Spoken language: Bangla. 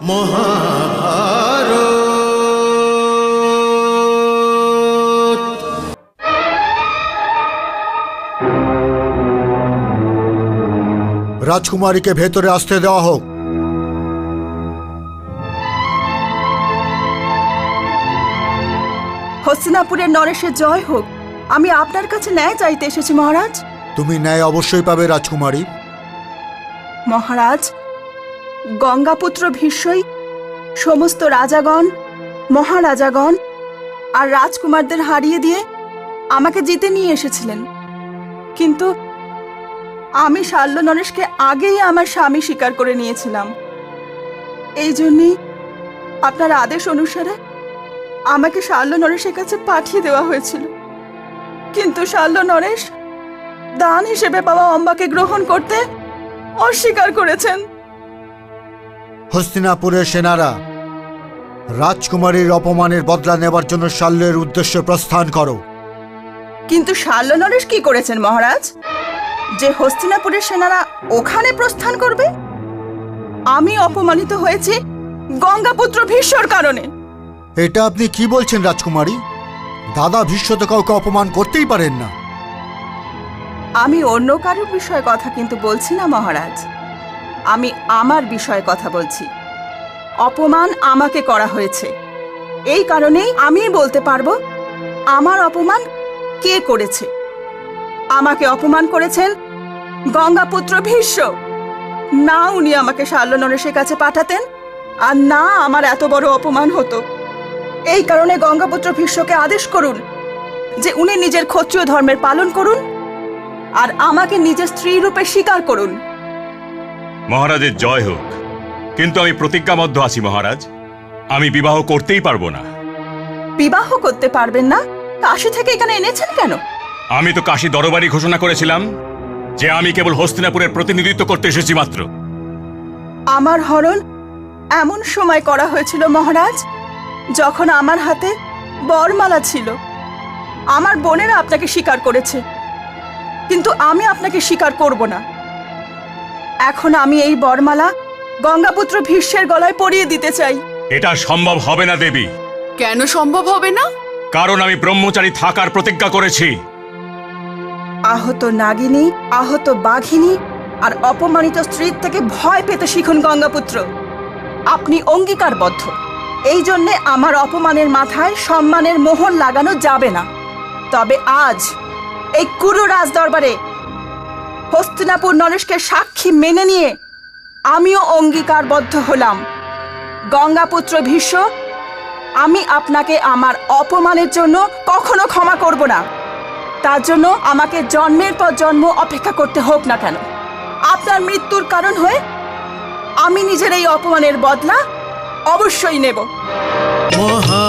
মহাভারত। রাজকুমারীকে ভেতরে আসতে দেওয়া হোক। হস্তিনাপুরের নরেশের জয় হোক। আমি আপনার কাছে ন্যায় চাইতে এসেছি মহারাজ। তুমি ন্যায় অবশ্যই পাবে রাজকুমারী। মহারাজ, গঙ্গাপুত্র ভীষ্মই সমস্ত রাজাগণ, মহারাজাগণ আর রাজকুমারদের হারিয়ে দিয়ে আমাকে জিতে নিয়ে এসেছিলেন। কিন্তু আমি শাল্য নরেশকে আগেই আমার স্বামী স্বীকার করে নিয়েছিলাম। এই জন্যই আপনার আদেশ অনুসারে আমাকে শাল্য নরেশের কাছে পাঠিয়ে দেওয়া হয়েছিল। কিন্তু শাল্য নরেশ দান হিসেবে পাওয়া অম্বাকে গ্রহণ করতে অস্বীকার করেছেন। হস্তিনাপুরের সেনারা রাজকুমারীর অপমানের বদলা নেবার জন্য শাল্যের উদ্দেশ্যে প্রস্থান করো। কিন্তু শাল্য নরেশ কি করেছেন মহারাজ, যে হস্তিনাপুরের সেনারা ওখানে প্রস্থান করবে? আমি অপমানিত হয়েছি গঙ্গাপুত্র ভীষ্মর কারণে। এটা আপনি কি বলছেন রাজকুমারী? দাদা ভীষ্ম তো কাউকে অপমান করতেই পারেন না। আমি অন্য কারোর বিষয়ে কথা কিন্তু বলছি না মহারাজ, আমি আমার বিষয়ে কথা বলছি। অপমান আমাকে করা হয়েছে, এই কারণেই আমি বলতে পারবো আমার অপমান কে করেছে। আমাকে অপমান করেছেন গঙ্গাপুত্র ভীষ্ম। না উনি আমাকে শাল্য নরেশের কাছে পাঠাতেন, আর না আমার এত বড় অপমান হতো। এই কারণে গঙ্গাপুত্র ভীষ্মকে আদেশ করুন যে উনি নিজের ক্ষত্রিয় ধর্মের পালন করুন আর আমাকে নিজের স্ত্রী রূপে স্বীকার করুন। মহারাজের জয় হোক, কিন্তু আমি প্রতিজ্ঞাবদ্ধ আছি মহারাজ, আমি বিবাহ করতেই পারবো না। বিবাহ করতে পারবেন না? কাশী থেকে এখানে এনেছেন কেন? আমি তো কাশী দরবারি ঘোষণা করেছিলাম যে আমি কেবল হস্তিনাপুরের প্রতিনিধিত্ব করতে এসেছি মাত্র। আমার হরণ এমন সময় করা হয়েছিল মহারাজ যখন আমার হাতে বরমালা ছিল। আমার বোনেরা আপনাকে স্বীকার করেছে, কিন্তু আমি আপনাকে স্বীকার করব না। এখন আমি এই বরমালা গঙ্গাপুত্র ভীষ্মের গলায় পরিয়ে দিতে চাই। এটা সম্ভব হবে না দেবী। কেন সম্ভব হবে না? কারণ আমি ব্রহ্মচারী থাকার প্রতিজ্ঞা করেছি। আহত নাগিনী, আহত বাঘিনী আর অপমানিত স্ত্রীর থেকে ভয় পেতে শিখুন গঙ্গাপুত্র। আপনি অঙ্গীকারবদ্ধ, এই জন্যে আমার অপমানের মাথায় সম্মানের মোহর লাগানো যাবে না। তবে আজ এই কুরু রাজ দরবারে হস্তিনাপুর নরেশকে সাক্ষী মেনে নিয়ে আমিও অঙ্গীকারবদ্ধ হলাম। গঙ্গাপুত্র ভীষ্ম, আমি আপনাকে আমার অপমানের জন্য কখনো ক্ষমা করব না। তার জন্য আমাকে জন্মের পর জন্ম অপেক্ষা করতে হোক না কেন। আপনার মৃত্যুর কারণ হয়ে আমি নিজের এই অপমানের বদলা অবশ্যই নেব। মহা